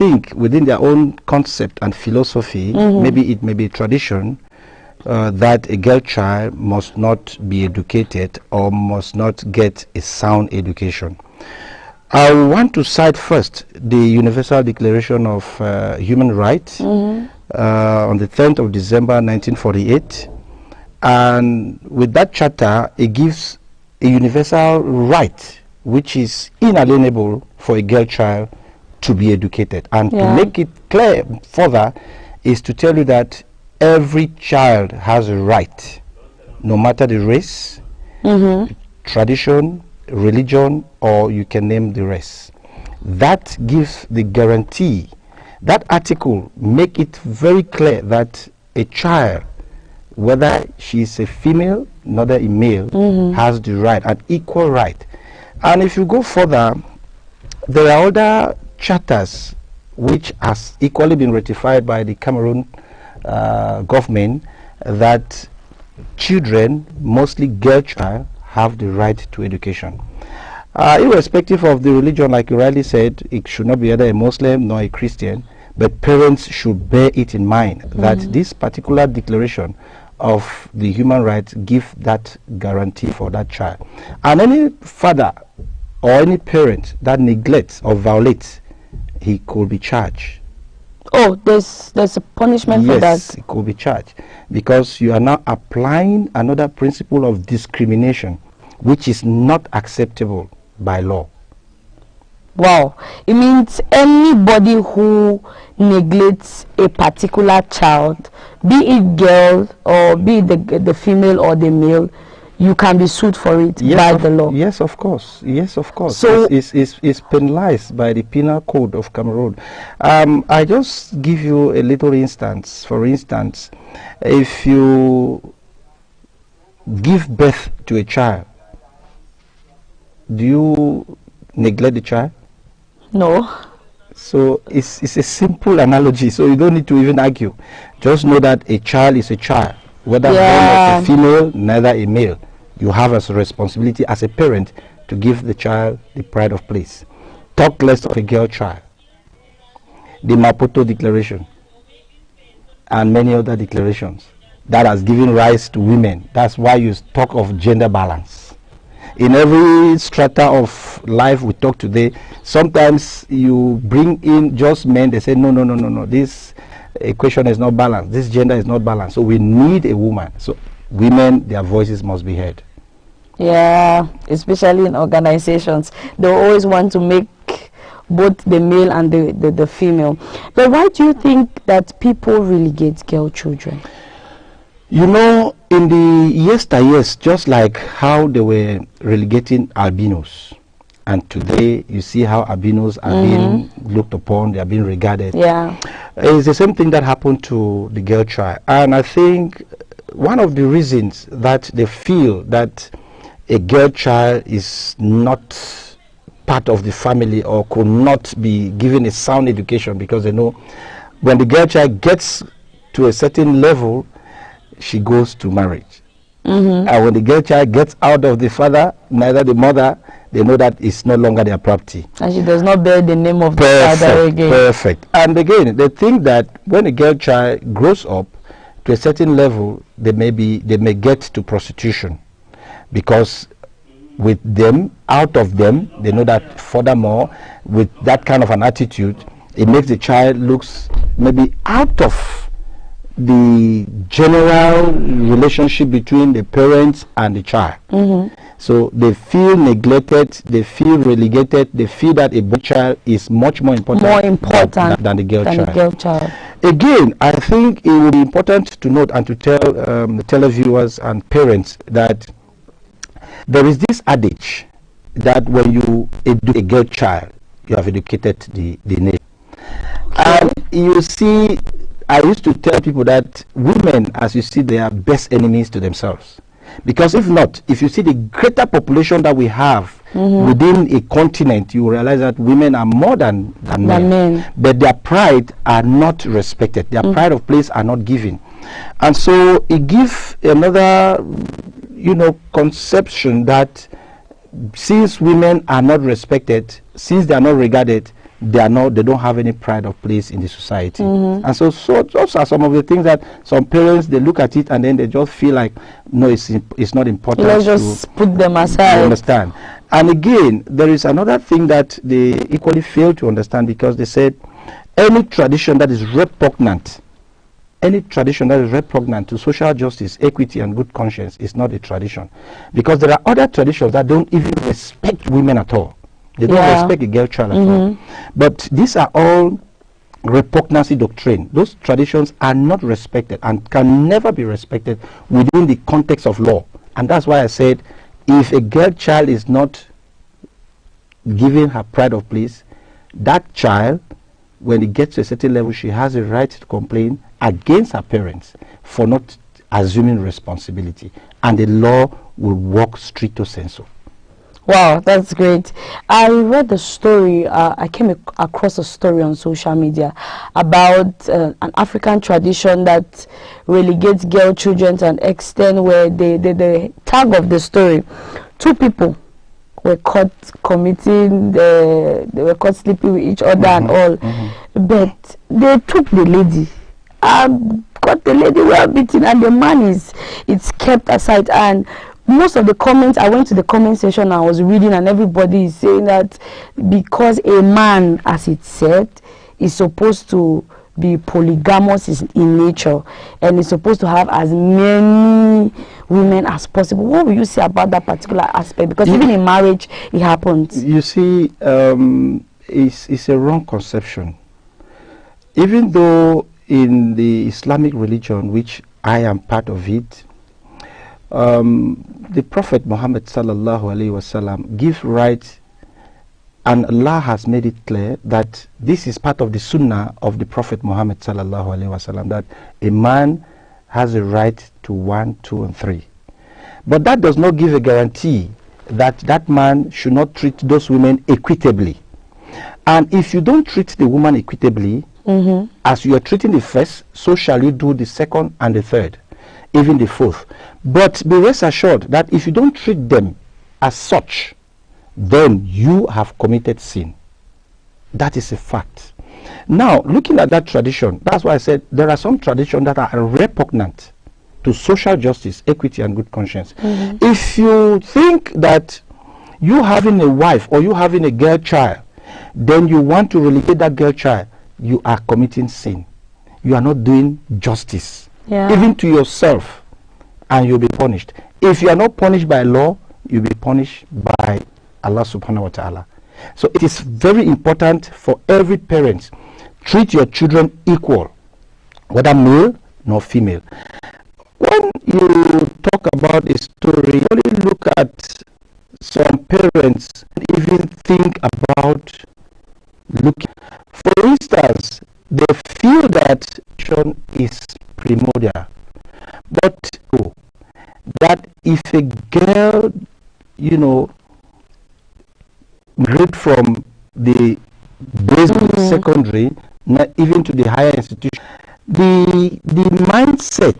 think within their own concept and philosophy, maybe it may be tradition, that a girl child must not be educated or must not get a sound education. I want to cite first the Universal Declaration of Human Rights on the 10th of December 1948, and with that charter it gives a universal right which is inalienable for a girl child to be educated. And to make it clear further is to tell you that every child has a right, no matter the race, tradition, religion, or you can name the rest. That gives the guarantee. That article make it very clear that a child, whether she is a female, not a male, has the right, an equal right. And if you go further, there are other charters which has equally been ratified by the Cameroon government, that children, mostly girl child, have the right to education. Irrespective of the religion, like you rightly said, it should not be either a Muslim nor a Christian, but parents should bear it in mind that this particular declaration of the human rights give that guarantee for that child. And any father or any parent that neglects or violates, he could be charged. Oh, there's a punishment for that? Yes, it could be charged, because you are now applying another principle of discrimination, which is not acceptable by law. Wow. It means anybody who neglects a particular child, be it girl or be it the female or the male, you can be sued for it by the law. Yes, of course. Yes, of course. So it's penalized by the Penal Code of Cameroon. I just give you a little instance. For instance, if you give birth to a child, do you neglect the child? No. So it's a simple analogy, so you don't need to even argue. Just know that a child is a child, whether born as a female, neither a male. You have as a responsibility as a parent to give the child the pride of place. Talk less of a girl child. The Maputo Declaration and many other declarations that has given rise to women. That's why you talk of gender balance. In every strata of life we talk today, sometimes you bring in just men, they say, no, this equation is not balanced, this gender is not balanced, so we need a woman. So women, their voices must be heard. Yeah, especially in organizations. They always want to make both the male and the female. But why do you think that people relegate girl children? You know, in the yesteryears, just like how they were relegating albinos, and today you see how albinos are being looked upon, they are being regarded. Yeah. It's the same thing that happened to the girl child. And I think one of the reasons that they feel that a girl child is not part of the family or could not be given a sound education, because they know when the girl child gets to a certain level, she goes to marriage. And when the girl child gets out of the father, neither the mother, they know that it's no longer their property. And she does not bear the name of the father again. Perfect. And again, they think that when a girl child grows up to a certain level, they may get to prostitution, because with them, out of them, they know that furthermore, with that kind of an attitude, it makes the child looks maybe out of the general relationship between the parents and the child. So they feel neglected, they feel relegated, they feel that a boy child is much more important, than the girl child. Again, I think it would be important to note and to tell the televiewers and parents that there is this adage that when you educate a girl child, you have educated the nation. And you see, I used to tell people that women, as you see, they are best enemies to themselves. Because if not, if you see the greater population that we have within a continent, you realize that women are more than men. But their pride are not respected. Their pride of place are not given. And so it gives another, conception that since women are not respected, since they are not regarded, they don't have any pride of place in the society. And so those are some of the things that some parents, they look at it and then they just feel like, no, it's not important. Let's just put them aside. You understand? And again, there is another thing that they equally fail to understand, because they said any tradition that is repugnant to social justice, equity, and good conscience is not a tradition. Because there are other traditions that don't even respect women at all. They don't respect a girl child at all. But these are all repugnancy doctrine. Those traditions are not respected and can never be respected within the context of law. And that's why I said, if a girl child is not given her pride of place, that child, when it gets to a certain level, she has a right to complain against her parents for not assuming responsibility, and the law will work stricto sensu. Wow, that's great. I read the story, I came across a story on social media about an African tradition that relegates girl children to an extent where the tag of the story, 2 people were caught committing, they were caught sleeping with each other and all. But they took the lady, got the lady well beaten, and the man it's kept aside. And most of the comments, I went to the comment section, I was reading, and everybody is saying that because a man, as it said, is supposed to be polygamous in nature and is supposed to have as many women as possible. What will you say about that particular aspect? Because even in marriage, it happens. You see, it's a wrong conception. Even though in the Islamic religion, which I am part of it, the Prophet Muhammad sallallahu alaihi wasallam gives right, and Allah has made it clear that this is part of the sunnah of the Prophet Muhammad sallallahu alaihi wasallam, that a man has a right to 1, 2, and 3. But that does not give a guarantee that that man should not treat those women equitably. And if you don't treat the woman equitably, as you are treating the first, so shall you do the second and the third, even the fourth. But be rest assured that if you don't treat them as such, then you have committed sin. That is a fact. Now, looking at that tradition, that's why I said there are some traditions that are repugnant to social justice, equity, and good conscience. If you think that you having a wife or you having a girl child, then you want to relegate that girl child, you are committing sin. You are not doing justice, even to yourself, and you'll be punished. If you are not punished by law, you'll be punished by Allah subhanahu wa ta'ala. So it is very important for every parent, treat your children equal, whether male nor female. When you talk about a story, only look at some parents even think about looking. For instance, they feel that children is primordial, but that if a girl, grade from the basic secondary, not even to the higher institution, the mindset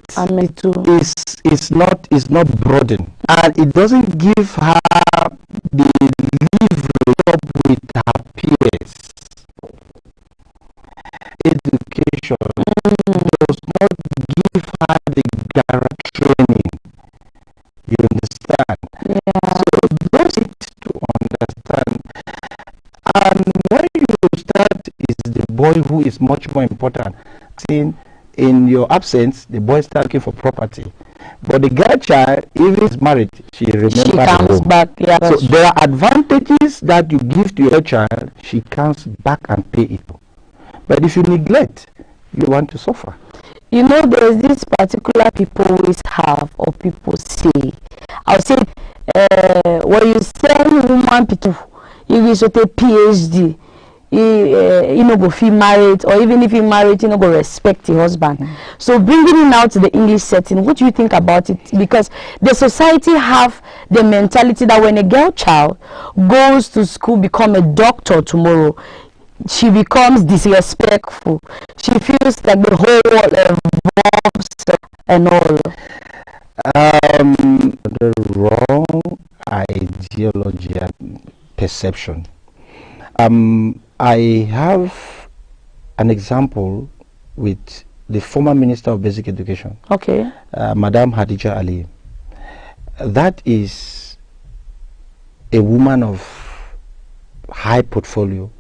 is not broadened, and it doesn't give her the leverage up with her peers. Education does not give her the garage training. You understand? So those need to understand. And when you start, is the boy who is much more important. In your absence, the boy starts looking for property. But the girl child, even is married, she comes back. So there are advantages that you give to your child, she comes back and pay it. But if you neglect, you want to suffer. There's this particular people always have, or people say, I'll say, when you send woman people, you will say PhD, you know, go feel married, or even if he married, you know, go respect the husband. So bringing it now to the English setting, what do you think about it? Because the society have the mentality that when a girl child goes to school, become a doctor tomorrow, she becomes disrespectful. She feels like the whole world revolves and all. The wrong ideology and perception. I have an example with the former Minister of Basic Education, Okay. Madam Hadija Ali. That is a woman of high portfolio,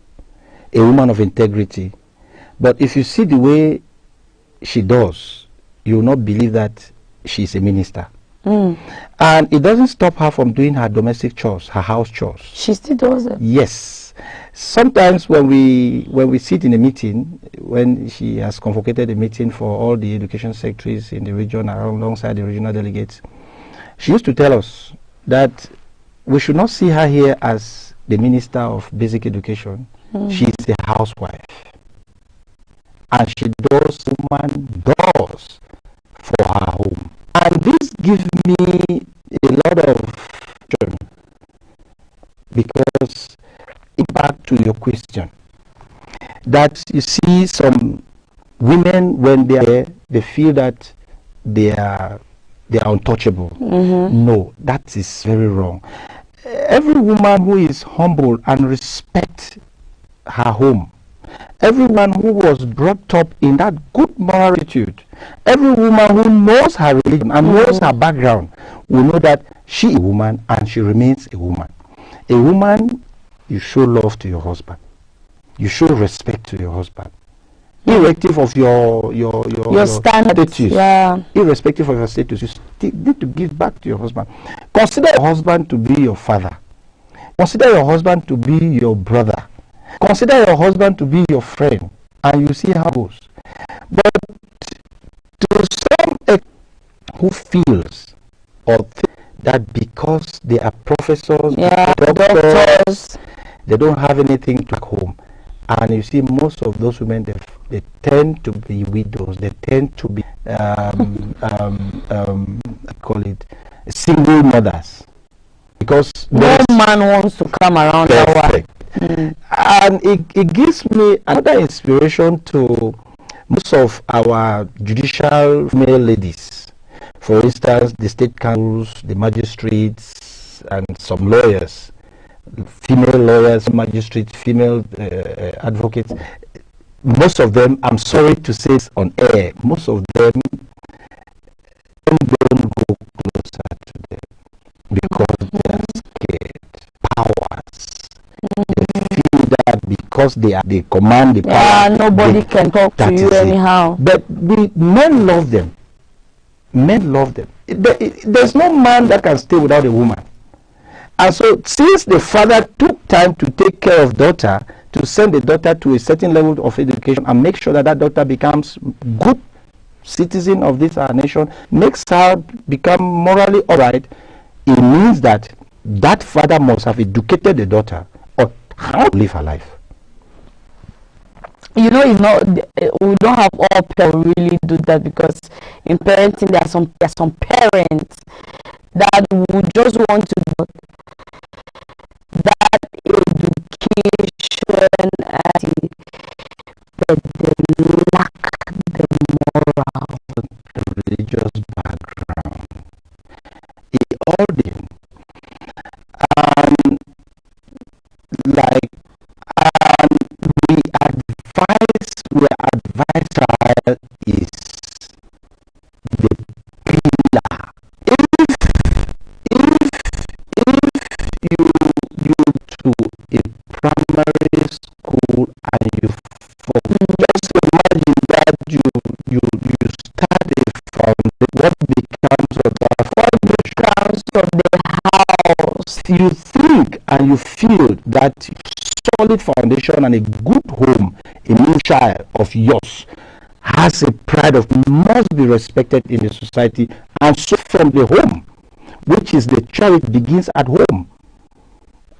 a woman of integrity. But if you see the way she does, you will not believe that she is a minister. And it doesn't stop her from doing her domestic chores, her house chores. She still does it. Yes. Sometimes when we sit in a meeting, when she has convocated a meeting for all the education secretaries in the region alongside the regional delegates, she used to tell us that we should not see her here as the Minister of Basic Education. She is a housewife. And she does does for her home. And this gives me a lot of joy, because back to your question, that you see some women, when they are there, they feel that they are untouchable. No, that is very wrong. Every woman who is humble and respects her home, everyone who was brought up in that good moral attitude, every woman who knows her religion and knows her background, will know that she is a woman and she remains a woman. A woman, you show love to your husband. You show respect to your husband. Irrespective of your status. Yeah. Irrespective of your status, you need to give back to your husband. Consider your husband to be your father. Consider your husband to be your brother. Consider your husband to be your friend, and you see how it goes. But to some who feels or think that because they are professors, doctors, they don't have anything to back home. And you see most of those women, they tend to be widows. They tend to be call it single mothers, because no man wants to come around that way. And it gives me another inspiration to most of our judicial female ladies. For instance, the state councils, the magistrates, and some lawyers, female lawyers, magistrates, female advocates. Most of them, I'm sorry to say this on air, most of them don't go closer to them because they are scared. Powers. They feel that because they command the power. Nobody can talk to you anyhow. But men love them. Men love them. There's no man that can stay without a woman. And so, since the father took time to take care of daughter, to send the daughter to a certain level of education and make sure that that daughter becomes good citizen of this our nation, makes her become morally upright, it means that that father must have educated the daughter on how to live her life. You know, we don't have all parents who really do that, because in parenting there are some parents that would just want to do that education, but they lack the moral, the religious background. It all in. We advise child is the pillar. If you to a primary school and you just imagine that you start a foundation, what becomes of that? What becomes of the house? You think and you feel that solid foundation and a good home, a new child of yours has a pride of must be respected in the society, and so from the home, which is the child, it begins at home.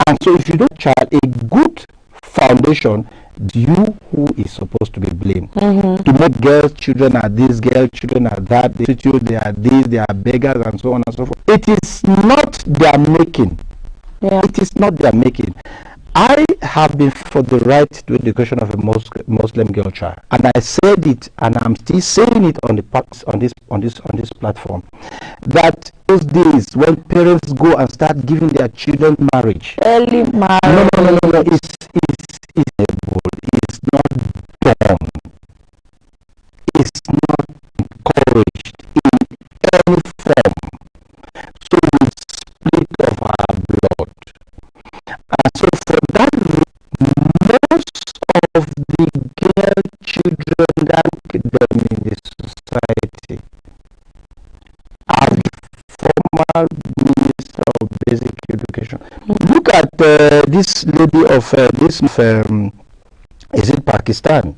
And so if you don't child a good foundation, you who is supposed to be blamed. To make girls children are this, girl children are that, they are this, they are beggars, and so on and so forth. It is not their making. It is not their making. I have been for the right to education of a Muslim girl child, and I said it, and I'm still saying it on this platform, that those days when parents go and start giving their children marriage, early marriage, no, it's of the girl children that keep them in the society. As former Minister of Basic Education, look at this lady of is it Pakistan?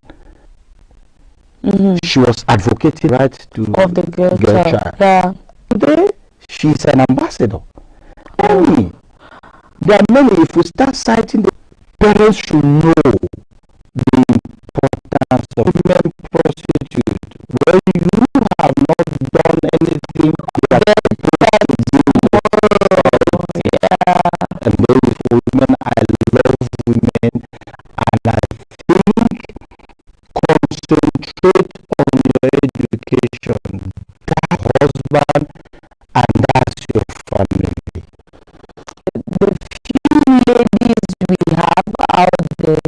She was advocating right to of the girl child. Yeah. Today, she's an ambassador. Many. There are many. If we start citing, the parents should know the importance of women prostitute. When you have not done anything, they are and those women, I love women, and I think concentrate on your education. That husband and that's your family. The few ladies we have out there,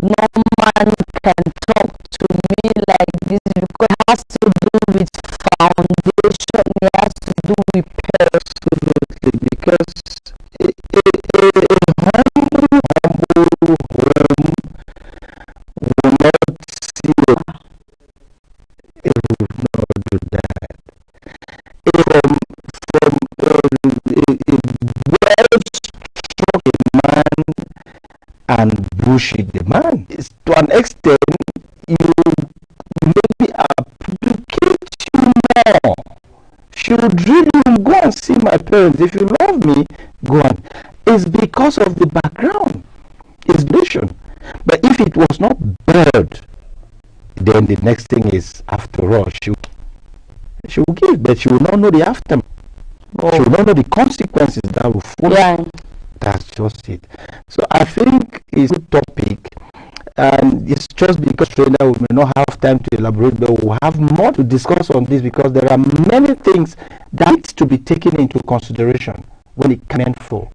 no man can talk to me like this because it has to do with foundation, it has to do with absolutely, because a humble home will not see it will not do that. From well-struck man and bullshit the man. It's, to an extent, you maybe educate you more. She would really go and see my parents. If you love me, go on. It's because of the background. It's vision. But if it was not bird, then the next thing is, after all, she will give, but she will not know the aftermath. She will not know the consequences that will follow. Yeah. That's just it. So I think it's a topic, and it's just because trainer we may not have time to elaborate, but we'll have more to discuss on this because there are many things that need to be taken into consideration when it comes for.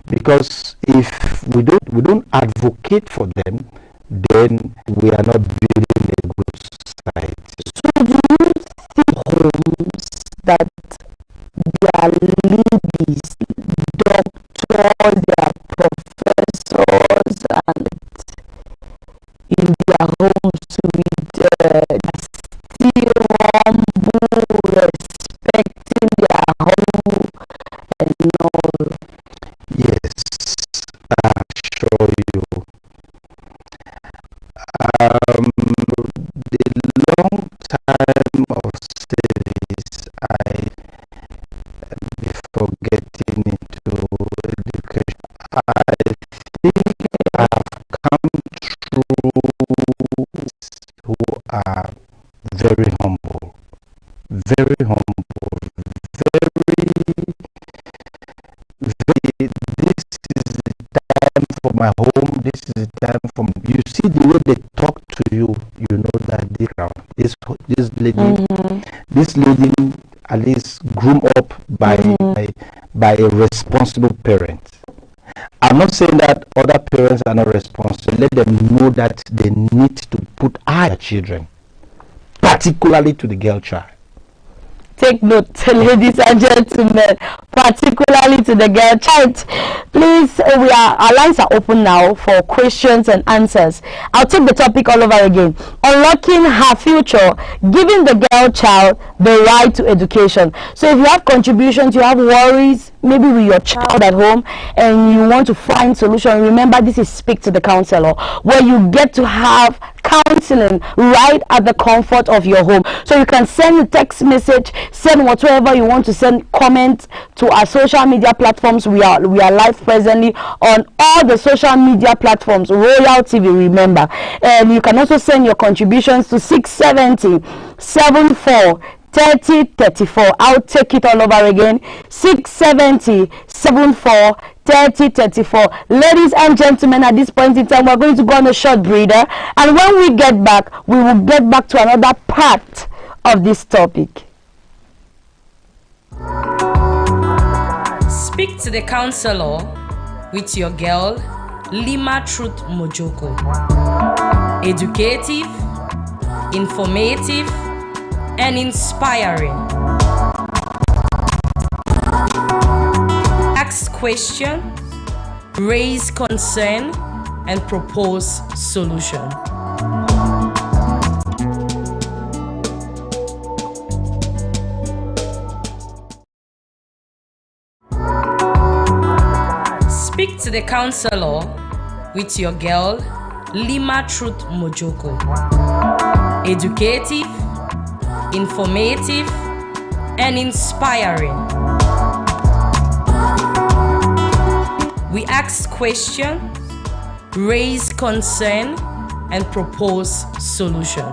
Because if we don't advocate for them, then we are not building a good society. So do you think homes that their ladies, doctors, their professors, and in their homes with still humble, respecting their home and all? Yes, I assure you. The long time of service, before getting into education, I think I have come through who are very humble, very, this is the time for my home, this is the time for, you see the way they talk to you, you know that this lady, this lady at least grew up by a responsible parent. I'm not saying that other parents are not responsible. Let them know that they need to put our children, particularly to the girl child. Take note, ladies and gentlemen, particularly to the girl child. Please, our lines are open now for questions and answers. I'll take the topic all over again. Unlocking her future, giving the girl child the right to education. So if you have contributions, you have worries, maybe with your child at home, and you want to find solution, remember this is Speak to the Counselor, where you get to have counseling right at the comfort of your home. So you can send a text message, send whatever you want to send, comments to our social media platforms. We are live presently on all the social media platforms, Royal TV, remember. And you can also send your contributions to 670 74 30 34. I'll take it all over again. 670 74 30 34. Ladies and gentlemen, at this point in time, we're going to go on a short breather, and when we get back, we will get back to another part of this topic. Speak to the Counselor with your girl, Lima Truth Mojoko. Educative, informative, and inspiring. Ask questions, raise concern, and propose solution. Speak to the counselor with your girl, Lima Truth Mojoko. Educative, informative, and inspiring. We ask questions, raise concern, and propose solution.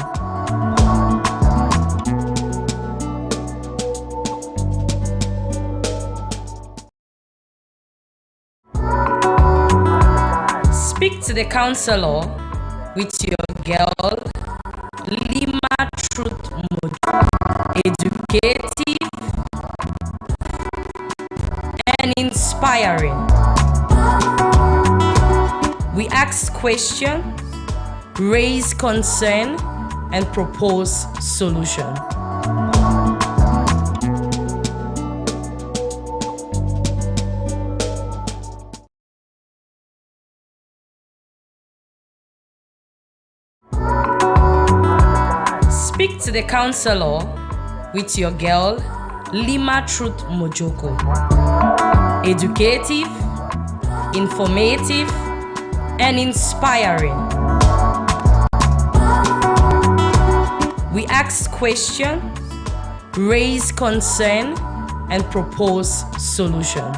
Speak to the counselor with your girl, Lima Truth Mojoko. Educative and inspiring. We ask questions, raise concern, and propose solution. Speak to the counselor with your girl, Lima Truth Mojoko. Educative, informative, and inspiring. We ask questions, raise concern, and propose solution.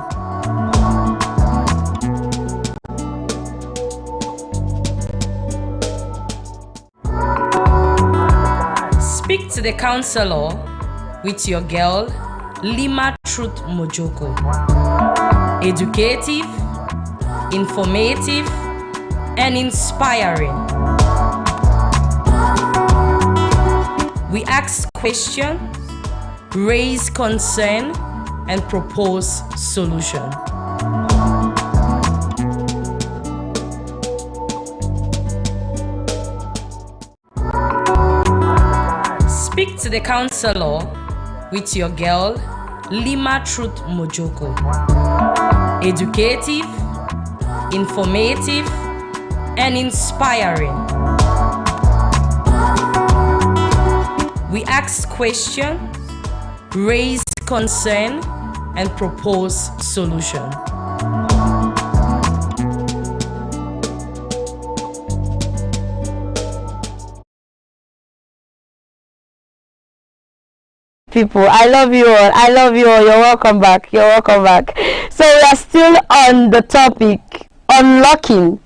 Speak to the counselor with your girl, Lima Truth Mojoko. Educative, informative, and inspiring. We ask questions, raise concern, and propose solution. Speak to the counselor with your girl, Lima Truth Mojoko. Educative, informative, and inspiring. We ask questions, raise concern, and propose solution. People, I love you all. I love you all. You're welcome back. You're welcome back. So we are still on the topic unlocking.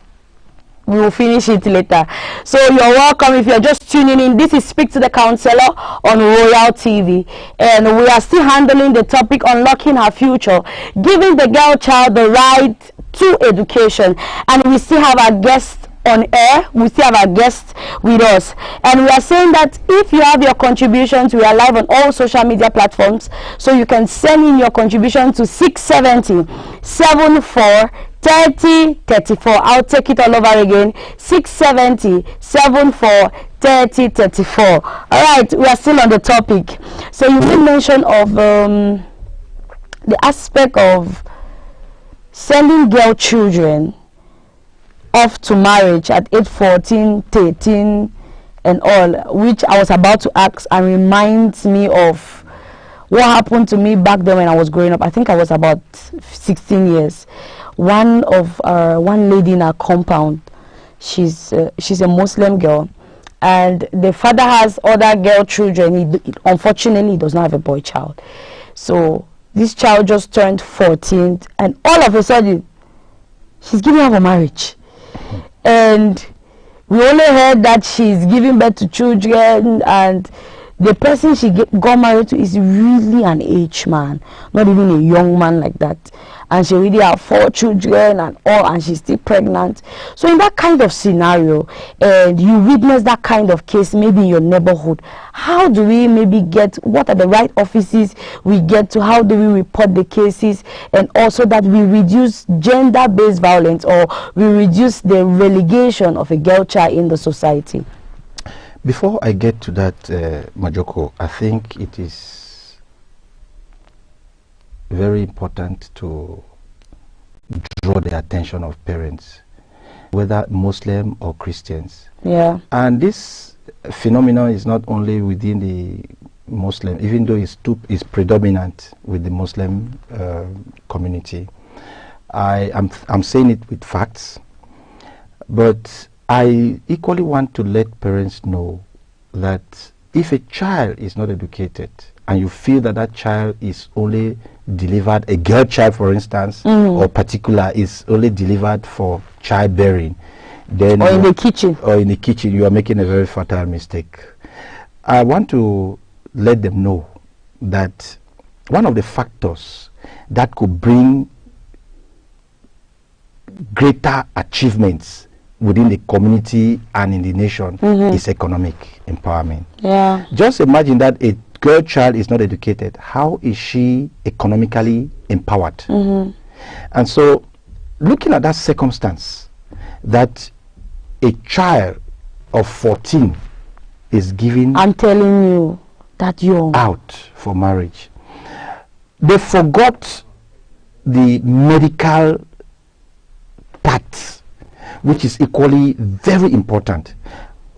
We will finish it later. So you're welcome if you're just tuning in. This is Speak to the Counselor on Royal TV, and we are still handling the topic unlocking her future, giving the girl child the right to education. And we still have our guest on air. We still have our guests with us, and we are saying that if you have your contributions, we are live on all social media platforms, so you can send in your contribution to 670 74 30 34. I'll take it all over again. 670 74 30 34. All right, we are still on the topic. So you made mention of the aspect of sending girl children off to marriage at age 14, 13, and all, which I was about to ask, and reminds me of what happened to me back then when I was growing up. I think I was about 16 years. One lady in our compound, she's a Muslim girl, and the father has other girl children. Unfortunately, he does not have a boy child. So this child just turned 14, and all of a sudden, she's giving up a marriage. And we only heard that she's giving birth to children, and the person she got married to is really an aged man, not even a young man like that. And she already have 4 children and all, and she's still pregnant. So in that kind of scenario, and you witness that kind of case maybe in your neighborhood, how do we maybe get, what are the right offices we get to, how do we report the cases, and also that we reduce gender-based violence, or we reduce the relegation of a girl child in the society? Before I get to that, Mojoko, I think it is very important to draw the attention of parents whether Muslim or Christians. Yeah. And this phenomenon is not only within the Muslim, even though it's predominant with the Muslim community. I'm saying it with facts, but I equally want to let parents know that if a child is not educated and you feel that that child is only delivered, a girl child for instance, or particular is only delivered for childbearing, then or in the kitchen, you are making a very fatal mistake. I want to let them know that one of the factors that could bring greater achievements within the community and in the nation is economic empowerment. Yeah. Just imagine that a girl child is not educated. How is she economically empowered? And so, looking at that circumstance, that a child of 14 is given, I'm telling you, that young, out for marriage, they forgot the medical part, which is equally very important.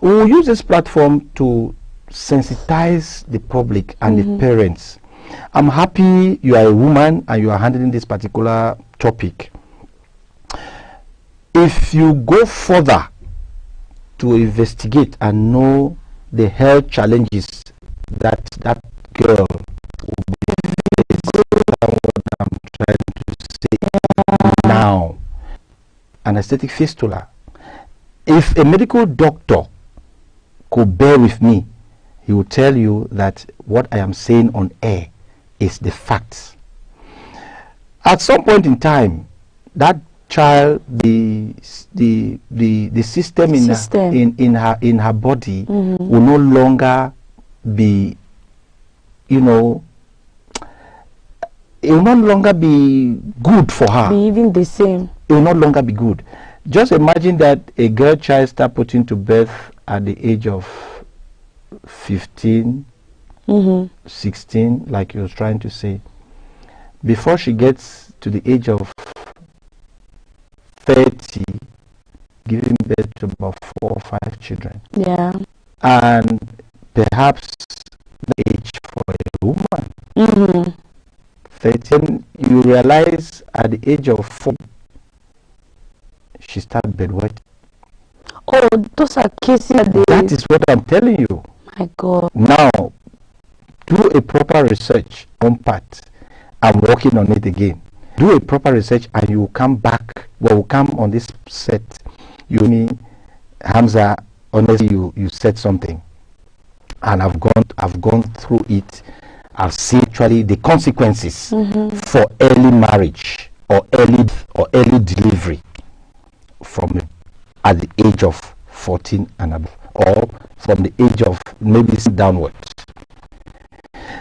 We will use this platform to sensitize the public and the parents. I'm happy you are a woman and you are handling this particular topic. If you go further to investigate and know the health challenges that girl will be facing, what I'm trying to say now, anesthetic fistula. If a medical doctor could bear with me, he will tell you that what I am saying on air is the facts. At some point in time, that child, the system in her body will no longer be, it will no longer be good for her. be even the same. It will no longer be good. Just imagine that a girl child start putting to birth at the age of 15, 16, like you was trying to say. Before she gets to the age of 30, giving birth to about 4 or 5 children. Yeah. And perhaps the age for a woman. 13, you realize at the age of 4, she started bedwetting. Oh, those are cases That is what I'm telling you. My God. Now, do a proper research on part. I'm working on it again. Do a proper research and you will come back. Well, will come on this set. You mean, Hamza, honestly, you said something. And I've gone through it. I've seen actually the consequences for early marriage or early delivery from at the age of 14 and above, or from the age of maybe downwards.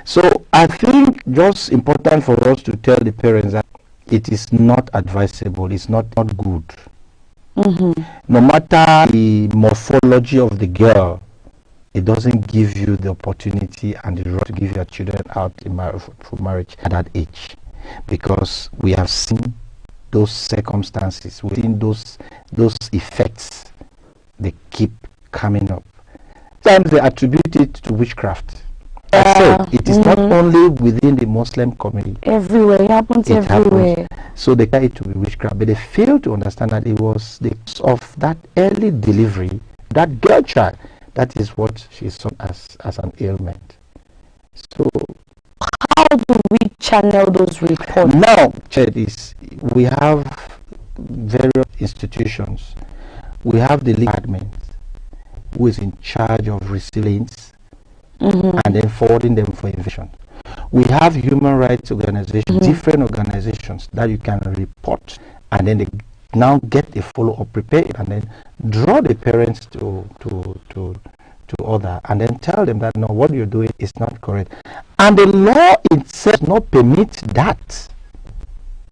So I think just important for us to tell the parents that it is not advisable, it's not good. No matter the morphology of the girl, it doesn't give you the opportunity and the right to give your children out for marriage at that age, because we have seen those circumstances, we've seen those effects. They keep coming up. Sometimes they attribute it to witchcraft. I said it is not only within the Muslim community. Everywhere, it happens everywhere. So they try it to be witchcraft, but they fail to understand that it was the cause of that early delivery, that girl child. That is what she saw as an ailment. So how do we channel those reports? Now, we have various institutions. We have the legal department who is in charge of receiving and then forwarding them for investigation. We have human rights organizations, different organizations that you can report, and then they now get a follow-up, prepare it, and then draw the parents to order, and then tell them that no, what you're doing is not correct. And the law itself does not permit that.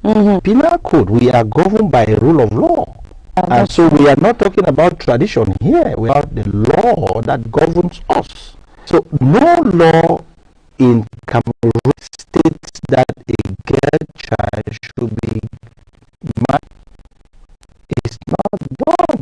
Penal code, we are governed by a rule of law. And so we are not talking about tradition here, we are about the law that governs us. So no law in Cameroon states that a girl child should be married. It's not done.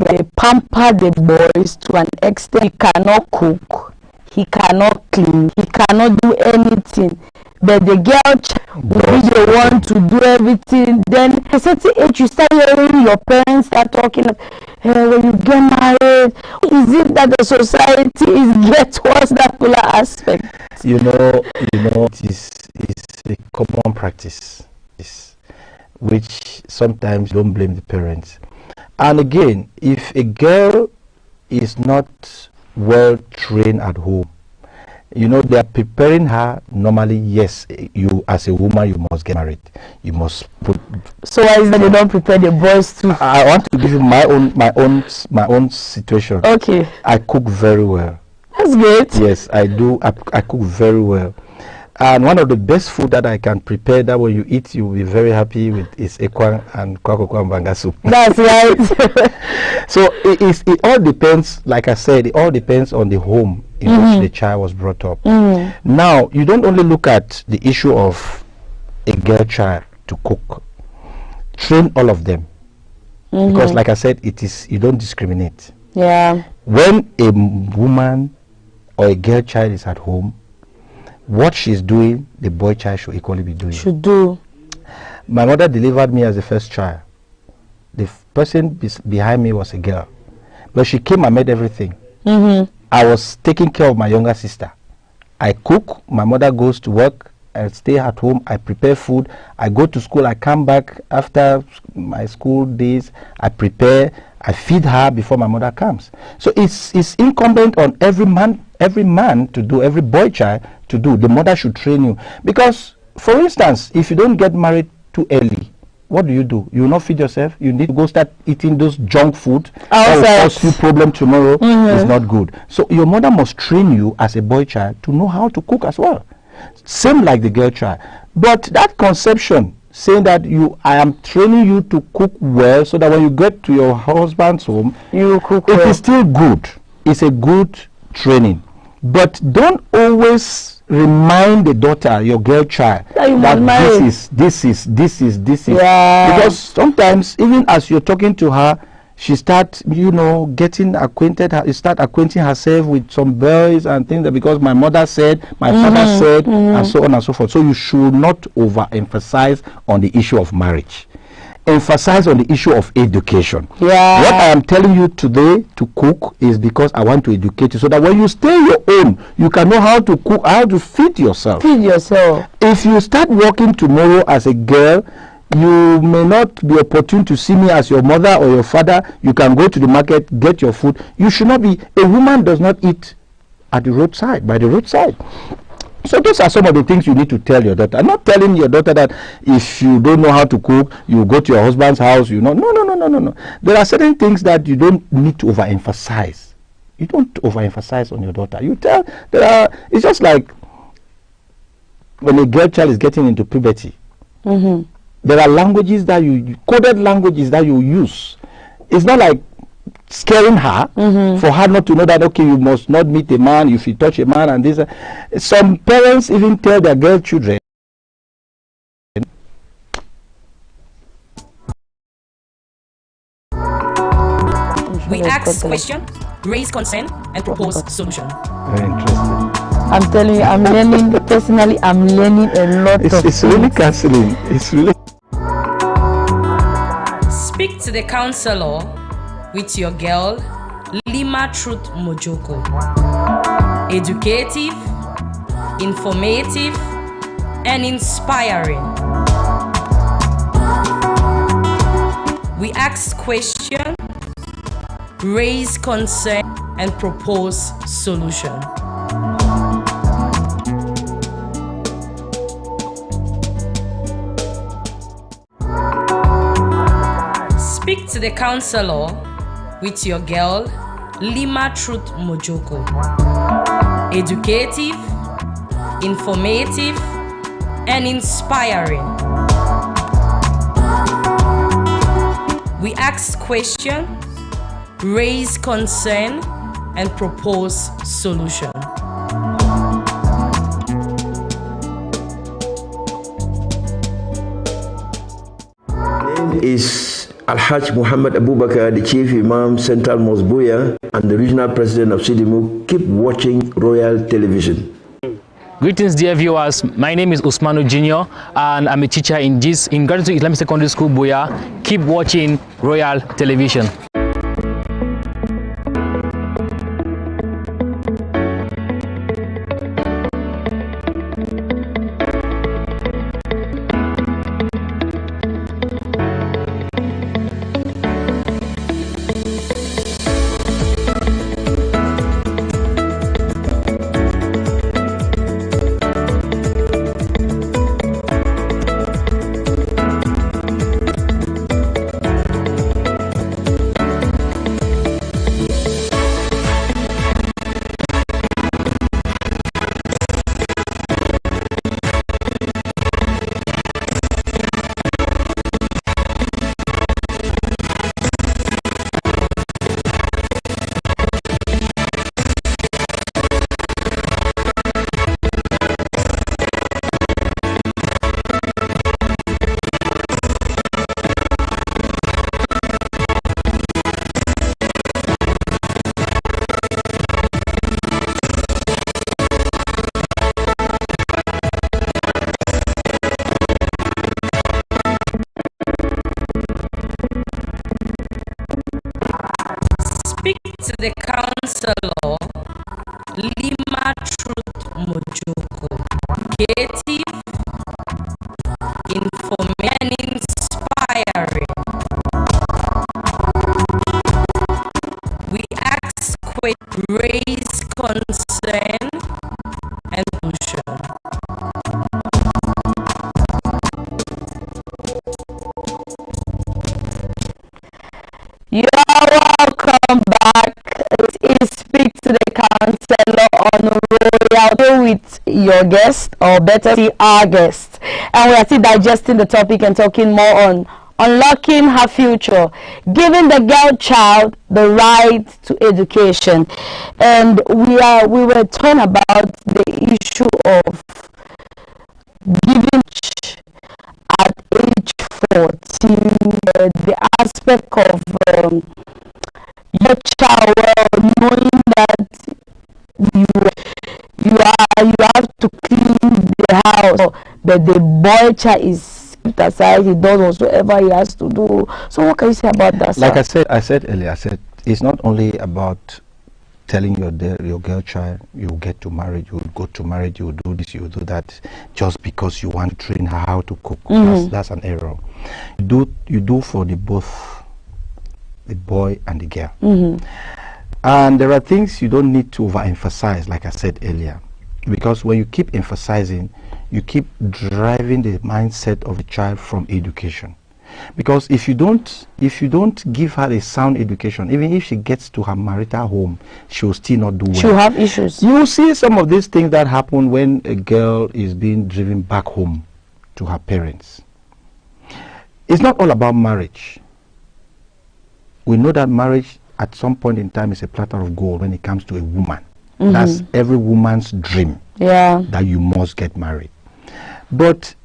they pamper the boys to an extent. He cannot cook, he cannot clean, he cannot do anything. But the girl will be the one to do everything. Then at a certain age, you start hearing your parents start talking of, hey, when you get married, is it that the society is get towards that particular aspect? You know, it's a common practice, which sometimes don't blame the parents. And again, if a girl is not well trained at home, you know, they are preparing her normally. Yes, you as a woman, you must get married. You must put. So why is that they don't prepare the boys too? I want to give you my own situation. Okay. I cook very well. That's great. Yes, I do. I cook very well. And one of the best food that I can prepare that when you eat, you will be very happy with is ekwang and kwakokwa mbanga soup. That's right. So it all depends, like I said, it all depends on the home in which the child was brought up. Now, you don't only look at the issue of a girl child to cook. Train all of them. Because like I said, you don't discriminate. Yeah. When a woman or a girl child is at home, what she's doing, the boy child should equally be doing. Should do. My mother delivered me as the first child. The person behind me was a girl. But she came and made everything. I was taking care of my younger sister. I cook, my mother goes to work, I stay at home, I prepare food, I go to school, I come back after my school days, I prepare, I feed her before my mother comes. So it's incumbent on every man to do, every boy child to do. The mother should train you. Because, for instance, if you don't get married too early, what do? You will not feed yourself. You need to go start eating those junk food. That will cause you problem tomorrow. It's not good. So your mother must train you as a boy child to know how to cook as well. Same like the girl child. But that conception, saying that I am training you to cook well so that when you get to your husband's home, you cook well. It is still good. It's a good training. But don't always remind the daughter, your girl child, that this is. Yeah. Because sometimes, even as you're talking to her, she starts, getting acquainted. You start acquainting herself with some boys and things that because my mother said, my father said, and so on and so forth. So you should not overemphasize on the issue of marriage. Emphasize on the issue of education. Yeah. What I am telling you today to cook is because I want to educate you so that when you stay your own, you can know how to cook, how to feed yourself. Feed yourself. If you start working tomorrow as a girl, you may not be opportune to see me as your mother or your father. You can go to the market, get your food. You should not be, a woman does not eat at the roadside, by the roadside. So those are some of the things you need to tell your daughter. I'm not telling your daughter that if you don't know how to cook, you go to your husband's house, No. There are certain things that you don't need to overemphasize. You don't overemphasize on your daughter. You tell, it's just like when a girl child is getting into puberty. There are languages that coded languages that you use. It's not like scaring her for her not to know that, okay, you must not meet a man if you touch a man and this. Some parents even tell their girl children we ask questions, raise concern, and propose solution. Very interesting. I'm telling you, I'm learning personally. I'm learning a lot of It's really counseling. It's really. Speak to the counselor with your girl, Lima Truth Mojoko. Educative, informative, and inspiring. We ask questions, raise concern, and propose solution. Speak to the counselor with your girl, Lima Truth Mojoko. Educative, informative, and inspiring. We ask questions, raise concern, and propose solution. Is Al-Hajj Muhammad Abubakar, the Chief Imam, Central Mosque Buya, and the Regional President of Sidimu, keep watching Royal Television. Greetings, dear viewers. My name is Usmanu Jr. and I'm a teacher in Graduate Islamic Secondary School, Buya. Keep watching Royal Television. Speak to the Counsellor, Lima Truth Mojoko. Creative, informing and inspiring. We ask, raise concern and solution. You are welcome back. It is Speak to the Counsellor on Royal with your guest, or better say our guest. And we are still digesting the topic and talking more on unlocking her future, giving the girl child the right to education. And we were talking about the issue of giving at age 14, the aspect of your child knowing that you have to clean the house, but the boy child is kept aside, he does whatsoever he has to do. So what can you say about that, sir? Like I said earlier, it's not only about telling your girl child you get to marriage, you go to marriage, you do this, you do that, just because you want to train her how to cook. That's an error. You do for both the boy and the girl. And there are things you don't need to overemphasize, like I said earlier, because when you keep emphasizing, you keep driving the mindset of the child from education. Because if you don't give her a sound education, even if she gets to her marital home, she will still not do well. She'll have issues. You will see some of these things that happen when a girl is being driven back home to her parents. It's not all about marriage. We know that marriage at some point in time is a platter of gold when it comes to a woman. That's every woman's dream, that you must get married. But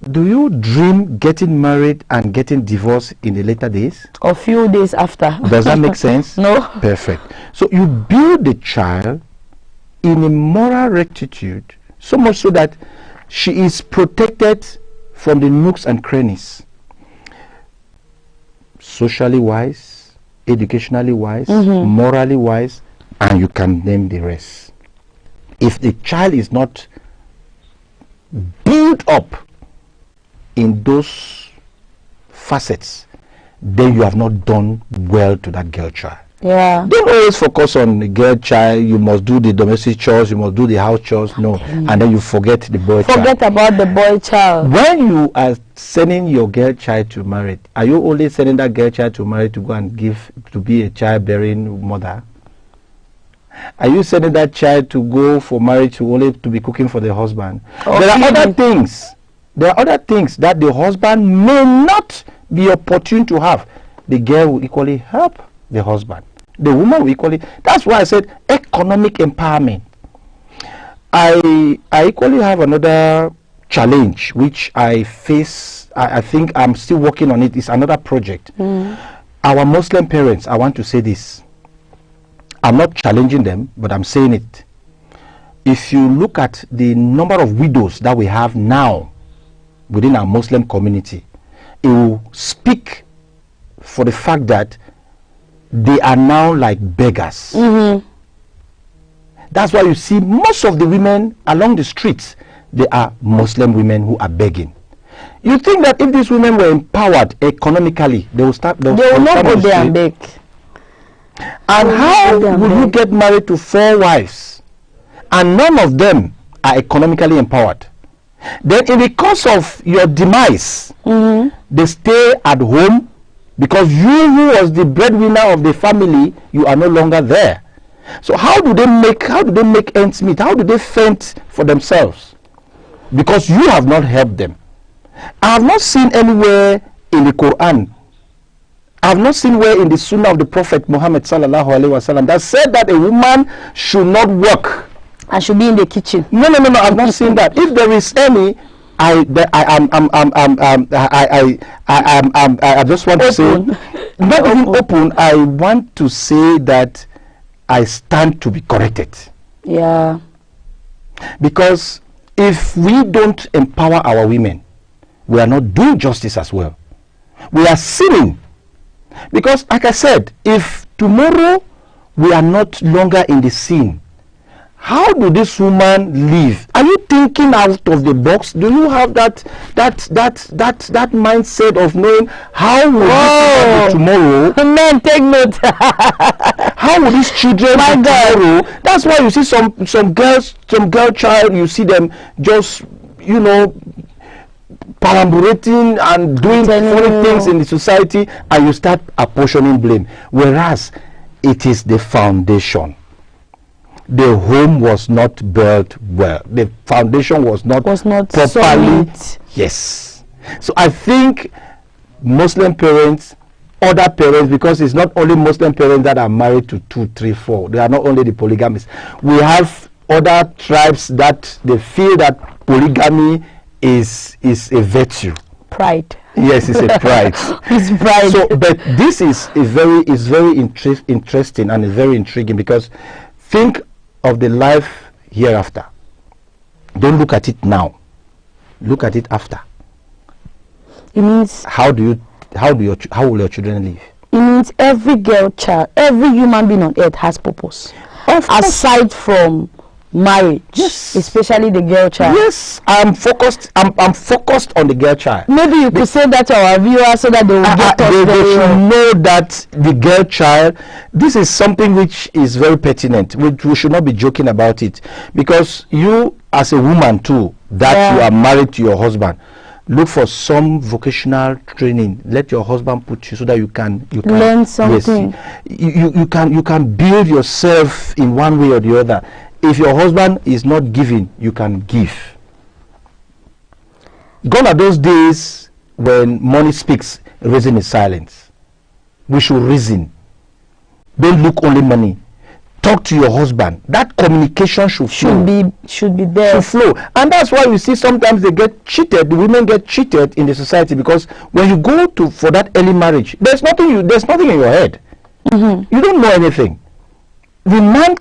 do you dream getting married and getting divorced in the later days? A few days after. Does that make sense? No. Perfect. So you build the child in a moral rectitude, so much so that she is protected from the nooks and crannies, socially wise, educationally wise, morally wise, and you can name the rest. If the child is not built up in those facets, then you have not done well to that girl child. Yeah. Don't always focus on the girl child. You must do the domestic chores, you must do the house chores. No. And then you forget the boy child. Forget about the boy child. When you are sending your girl child to marry, are you only sending that girl child to marry to go and to be a childbearing mother? Are you sending that child to go for marriage only to be cooking for the husband? Okay. There are other things. There are other things that the husband may not be opportune to have. The girl will equally help the husband. The woman will equally. That's why I said economic empowerment. I equally have another challenge which I face, I think I'm still working on it, is another project. Our Muslim parents, I want to say this. I'm not challenging them, but I'm saying it. If you look at the number of widows that we have now within our Muslim community, it will speak for the fact that they are now like beggars. That's why you see most of the women along the streets, they are Muslim women who are begging. You think that if these women were empowered economically, they will start. They will not go there and beg. And how will you get married to 4 wives, and none of them are economically empowered? Then, in the course of your demise, they stay at home because you, who was the breadwinner of the family, you are no longer there. So how do they make ends meet? How do they fend for themselves? Because you have not helped them. I have not seen anywhere in the Quran, I have not seen where in the Sunnah of the Prophet Muhammad sallallahu alaihi wasallam that said that a woman should not work and should be in the kitchen. No, I've not seen that. If there is any, I just want to say, not even open. I want to say that I stand to be corrected. Yeah. Because if we don't empower our women, we are not doing justice as well. We are sinning. Because, like I said, if tomorrow we are not longer in the sin, how do this woman live? Are you thinking out of the box? Do you have that mindset of knowing how will this tomorrow? Men, take note. How will these children be tomorrow? That's why you see some girl child, you see them just, you know, perambulating and doing funny things in the society, and you start apportioning blame. Whereas it is the foundation. The home was not built well. The foundation was not properly solid. Yes. So I think Muslim parents, other parents, because it's not only Muslim parents that are married to 2, 3, 4. They are not only the polygamists. We have other tribes that they feel that polygamy is a virtue. Pride. Yes, it's a pride. It's pride. So, but this is very interesting and is very intriguing, because think of the life hereafter. Don't look at it now. Look at it after. It means how will your children live? It means every girl child, every human being on earth has purpose. Aside from marriage, yes, especially the girl child. Yes, I'm focused on the girl child. Maybe you could say that to our viewers so that they will get us. They should know that the girl child, this is something which is very pertinent. We should not be joking about it, because you as a woman too, that you are married to your husband, look for some vocational training. Let your husband put you so that you can learn something. Yes, you can build yourself in one way or the other. If your husband is not giving, you can give. Gone are those days when money speaks, reason is silence. We should reason. Don't look only money. Talk to your husband. That communication should flow. Should be there. Should flow. And that's why we see sometimes they get cheated. The women get cheated in the society, because when you go for that early marriage, there's nothing in your head. You don't know anything. The man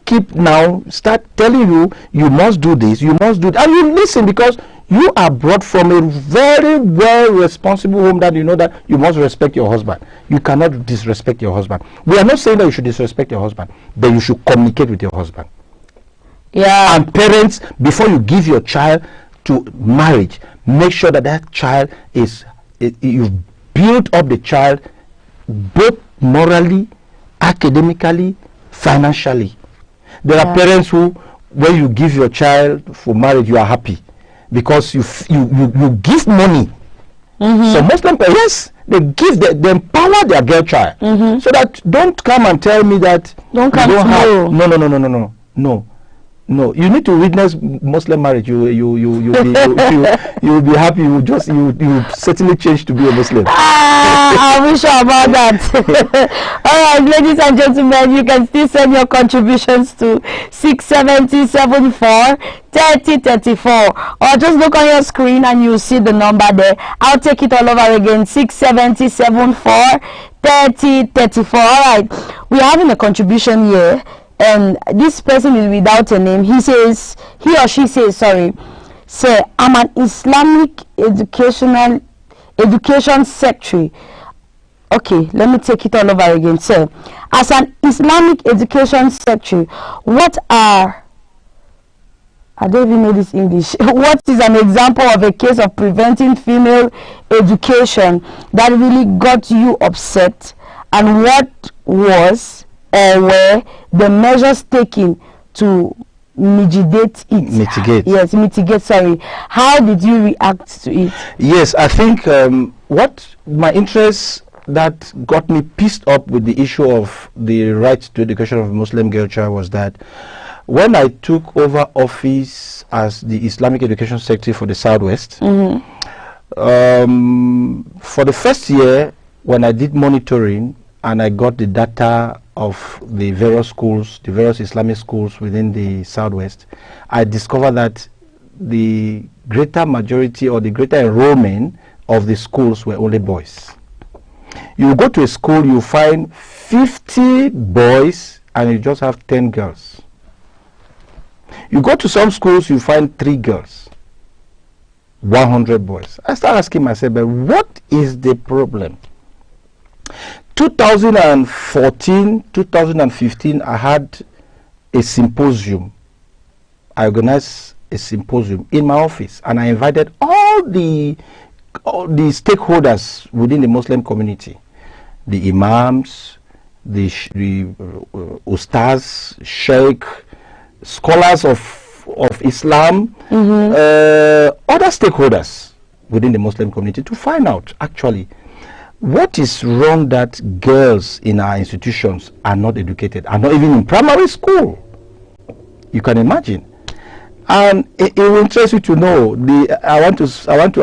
start telling you, you must do this, you must do that, and you listen, because you are brought from a very well responsible home that you know that you must respect your husband. You cannot disrespect your husband. We are not saying that you should disrespect your husband, but you should communicate with your husband. Yeah. And parents, before you give your child to marriage, make sure that child you've built up the child both morally, academically, financially. There are parents who, when you give your child for marriage, you are happy because you give money. So Muslim parents, they empower their girl child, so that don't come and tell me that don't come tomorrow. No. No, you need to witness Muslim marriage. You'll be happy. You certainly change to be a Muslim. I wish about that. All right, ladies and gentlemen, you can still send your contributions to 67074 3034, or just look on your screen and you'll see the number there. I'll take it all over again. 67074 3034. All right, we're having a contribution here. And this person is without a name. He or she says, say, I'm an Islamic education secretary. Okay, let me take it all over again. So, as an Islamic education secretary, I don't even know this English. What is an example of a case of preventing female education that really got you upset, and what was or were the measures taken to mitigate it? Mitigate. How did you react to it? Yes, I think what my interest that got me pissed off with the issue of the right to education of a Muslim girl child was that when I took over office as the Islamic Education Secretary for the Southwest, for the first year when I did monitoring and I got the data of the various schools, the various Islamic schools within the Southwest, I discovered that the greater majority or the greater enrollment of the schools were only boys. You go to a school, you find 50 boys and you just have 10 girls. You go to some schools, you find 3 girls, 100 boys. I start asking myself, but what is the problem? 2014, 2015, I had a symposium. I organized a symposium in my office, and I invited all the stakeholders within the Muslim community, the imams, the ustaz, sheikh, scholars of Islam, other stakeholders within the Muslim community, to find out actually what is wrong that girls in our institutions are not educated, are not even in primary school. You can imagine. And it will interest you to know. I want to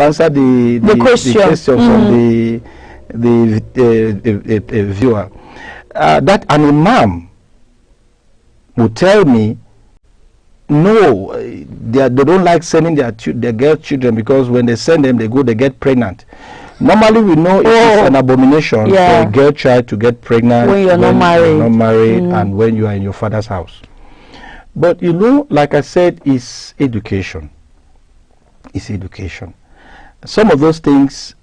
answer the question from the viewer. That an imam would tell me, no, they don't like sending their girl children because when they send them, they get pregnant. Normally, we know it is an abomination for a girl child to get pregnant when you're not married, and when you are in your father's house. But you know, like I said, it's education. It's education. Some of those things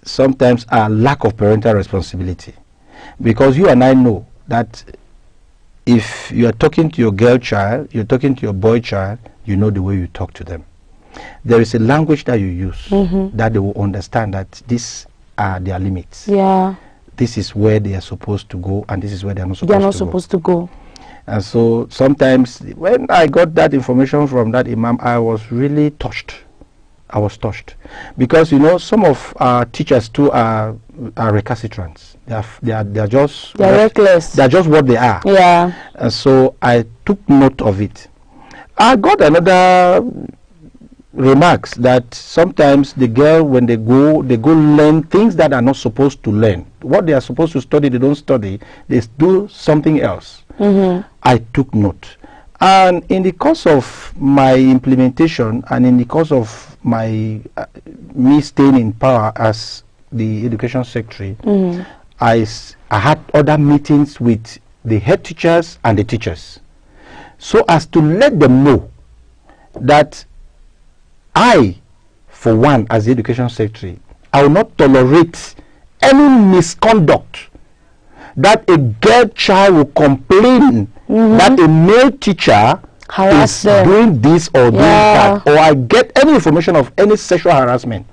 sometimes are lack of parental responsibility, because you and I know that if you are talking to your girl child, you're talking to your boy child, you know the way you talk to them. There is a language that you use that they will understand that these are their limits. Yeah. This is where they are supposed to go, and this is where they are not supposed to go. And so sometimes when I got that information from that imam, I was really touched. I was touched, because you know some of our teachers too are recalcitrants. They are just reckless. They are just what they are. Yeah. And so I took note of it. I got another remarks that sometimes the girl, when they go learn things that are not supposed to learn. What they are supposed to study, they don't study. They do something else. I took note. And in the course of my implementation, and in the course of my me staying in power as the education secretary, I had other meetings with the head teachers and the teachers, so as to let them know that I, for one, as the education secretary, I will not tolerate any misconduct, that a girl child will complain that a male teacher is doing this or doing that, or I get any information of any sexual harassment.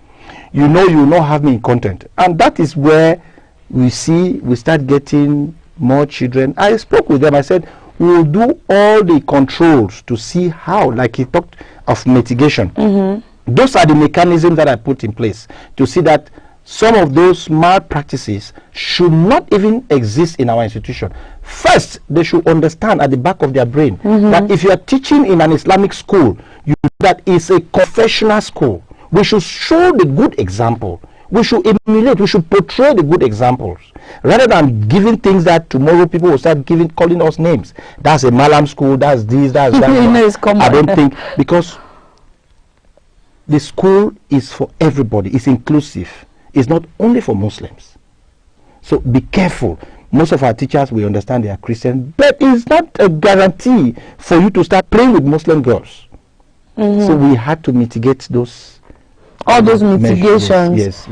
You know, you will not have me in content. And that is where we start getting more children. I spoke with them. I said, we will do all the controls to see how, like he talked of mitigation. Those are the mechanisms that I put in place to see that some of those malpractices should not even exist in our institution. First, they should understand at the back of their brain that if you are teaching in an Islamic school, that is a confessional school. We should show the good example. We should emulate, we should portray the good examples, rather than giving things that tomorrow people will start calling us names. That's a Malam school, that's this, that's that. I don't think, because the school is for everybody, it's inclusive. It's not only for Muslims. So be careful. Most of our teachers, we understand they are Christian, but it's not a guarantee for you to start playing with Muslim girls. So we had to mitigate those, all those mitigations. Yes,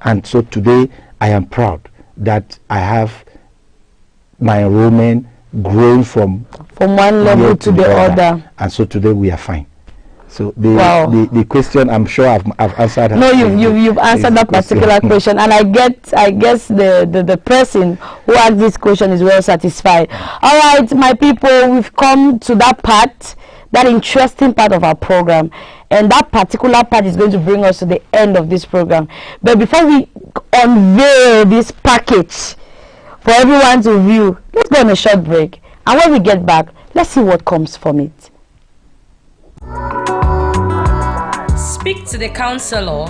and so today I am proud that I have my enrollment grown from one level to the other, and so today we are fine. So the question, I'm sure I've answered. No, you've answered that particular question, and I guess the person who asked this question is well satisfied. All right, my people, we've come to that part, that interesting part of our program, and that particular part is going to bring us to the end of this program. But before we unveil this package for everyone to view, let's go on a short break, and when we get back, let's see what comes from it. Speak to the counselor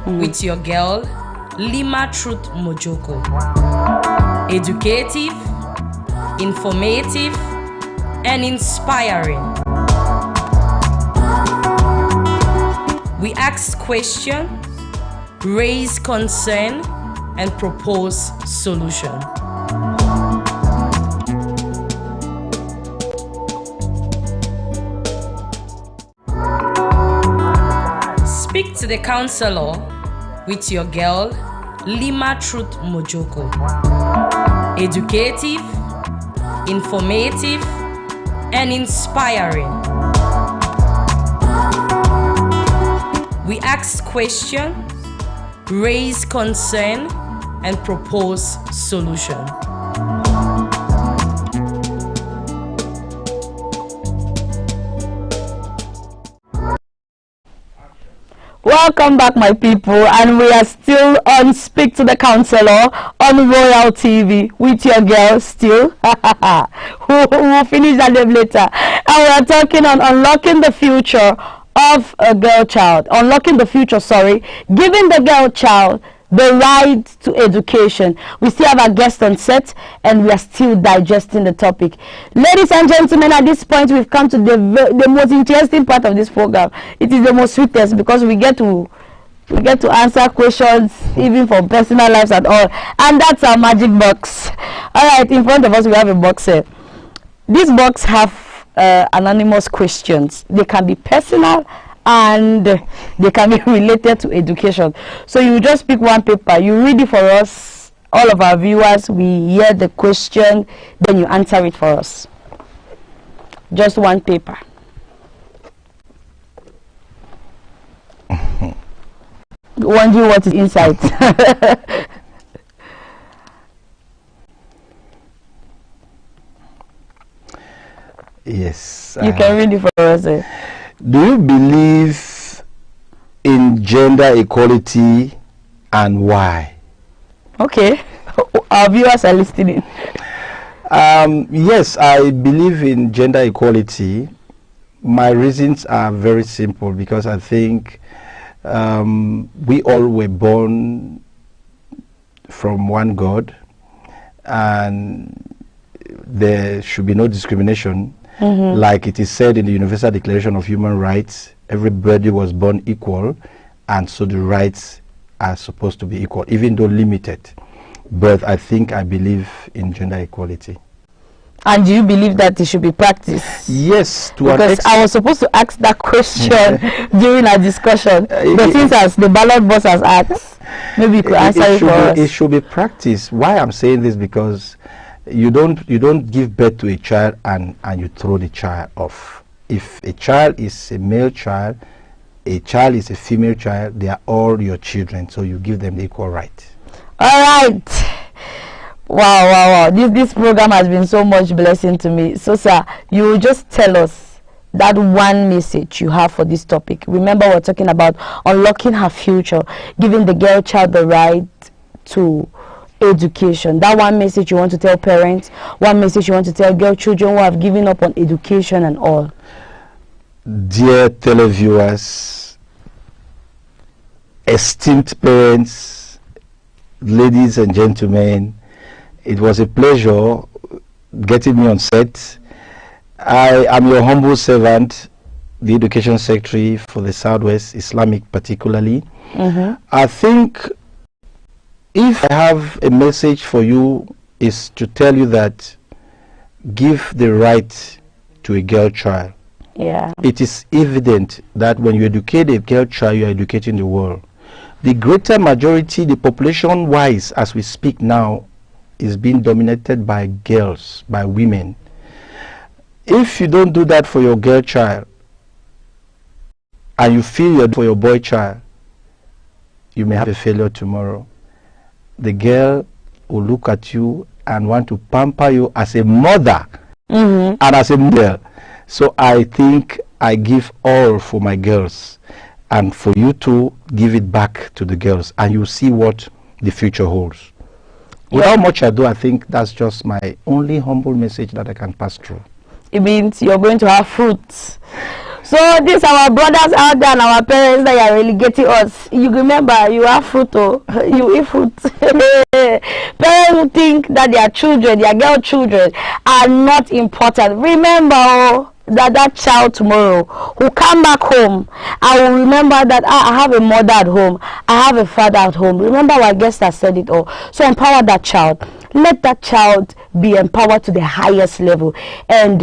with your girl, Lima Truth Mojoko. Educative, informative, and inspiring. We ask questions, raise concern, and propose solution. Speak to the counselor with your girl, Lima Truth Mojoko. Educative, informative, and inspiring. We ask questions, raise concern, and propose solution. Welcome back, my people, and we are still on Speak to the Counselor on Royal TV with your girl still who will finish that name later, and we are talking on unlocking the future of a girl child, giving the girl child the right to education. We still have our guest on set, and we are still digesting the topic. Ladies and gentlemen, at this point we've come to the most interesting part of this program. It is the most sweetest, because we get to answer questions even from personal lives and all, and that's our magic box. All right, in front of us we have a box here. This box have anonymous questions. They can be personal and they can be related to education. So you just pick one paper, you read it for us, all of our viewers, we hear the question, then you answer it for us. Just one paper. Wondering what is inside. Yes. You can read it for us. Do you believe in gender equality, and why? Okay. Our viewers are listening. Yes, I believe in gender equality. My reasons are very simple, because I think we all were born from one God, and there should be no discrimination. Like it is said in the Universal Declaration of Human Rights, everybody was born equal, and so the rights are supposed to be equal, even though limited. But I believe in gender equality. And do you believe that it should be practiced? Yes, because I was supposed to ask that question during our discussion, but since as the ballot boss has asked, maybe you could answer it for us. It should be practiced. Why I'm saying this, because you don't give birth to a child and you throw the child off. If a child is a male child, a child is a female child, they are all your children, so you give them the equal right. All right. Wow. This program has been so much blessing to me. So sir, you will just tell us that one message you have for this topic. Remember, we're talking about unlocking her future, giving the girl child the right to education. That one message you want to tell parents, one message you want to tell girl children who have given up on education and all. Dear televiewers, esteemed parents, ladies and gentlemen, it was a pleasure getting me on set. I am your humble servant, the Education Secretary for the Southwest Islamic particularly. I think if I have a message for you is to tell you that give the right to a girl child. Yeah. It is evident that when you educate a girl child, you are educating the world. The greater majority, the population-wise, as we speak now, is being dominated by girls, by women. If you don't do that for your girl child, and you feel you're for your boy child, you may have a failure tomorrow. The girl will look at you and want to pamper you as a mother and as a mother. So I think I give all for my girls, and for you to give it back to the girls, and you see what the future holds. Without much ado, I think that's just my only humble message that I can pass through. It means you're going to have fruits. So these our brothers out there and our parents that are really getting us. You remember, you have fruit, oh, you eat fruit. Parents who think that their children, their girl children, are not important. Remember, oh, that child tomorrow who come back home, I will remember that I have a mother at home, I have a father at home. Remember our guest has said it all. So empower that child. Let that child be empowered to the highest level and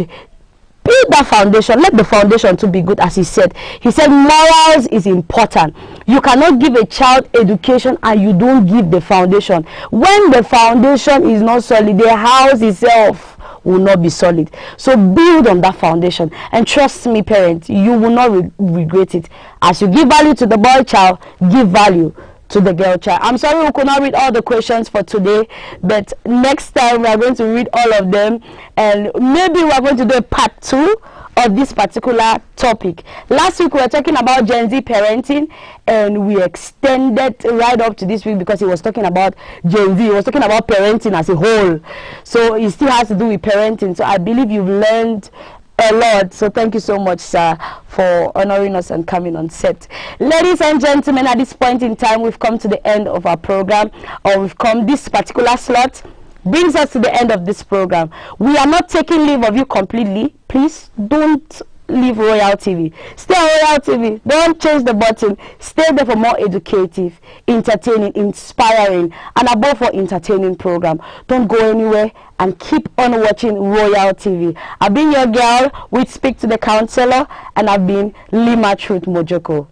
build that foundation. Let the foundation to be good, as he said. He said morals is important. You cannot give a child education and you don't give the foundation. When the foundation is not solid, the house itself will not be solid. So build on that foundation, and trust me, parents, you will not regret it. As you give value to the boy child, give value to the girl child. I'm sorry we could not read all the questions for today, but next time we are going to read all of them, and maybe we are going to do a part 2 of this particular topic. Last week we were talking about Gen Z parenting, and we extended right up to this week because he was talking about Gen Z. He was talking about parenting as a whole, so it still has to do with parenting. So I believe you've learned a lot. So thank you so much, sir, for honoring us and coming on set. Ladies and gentlemen, at this point in time, we've come to the end of our program, or we've come, this particular slot brings us to the end of this program. We are not taking leave of you completely. Please don't leave Royal TV. Stay on Royal TV. Don't change the button. Stay there for more educative, entertaining, inspiring, and above all, entertaining program. Don't go anywhere and keep on watching Royal TV. I've been your girl with Speak to the Counselor, and I've been Lima Truth Mojoko.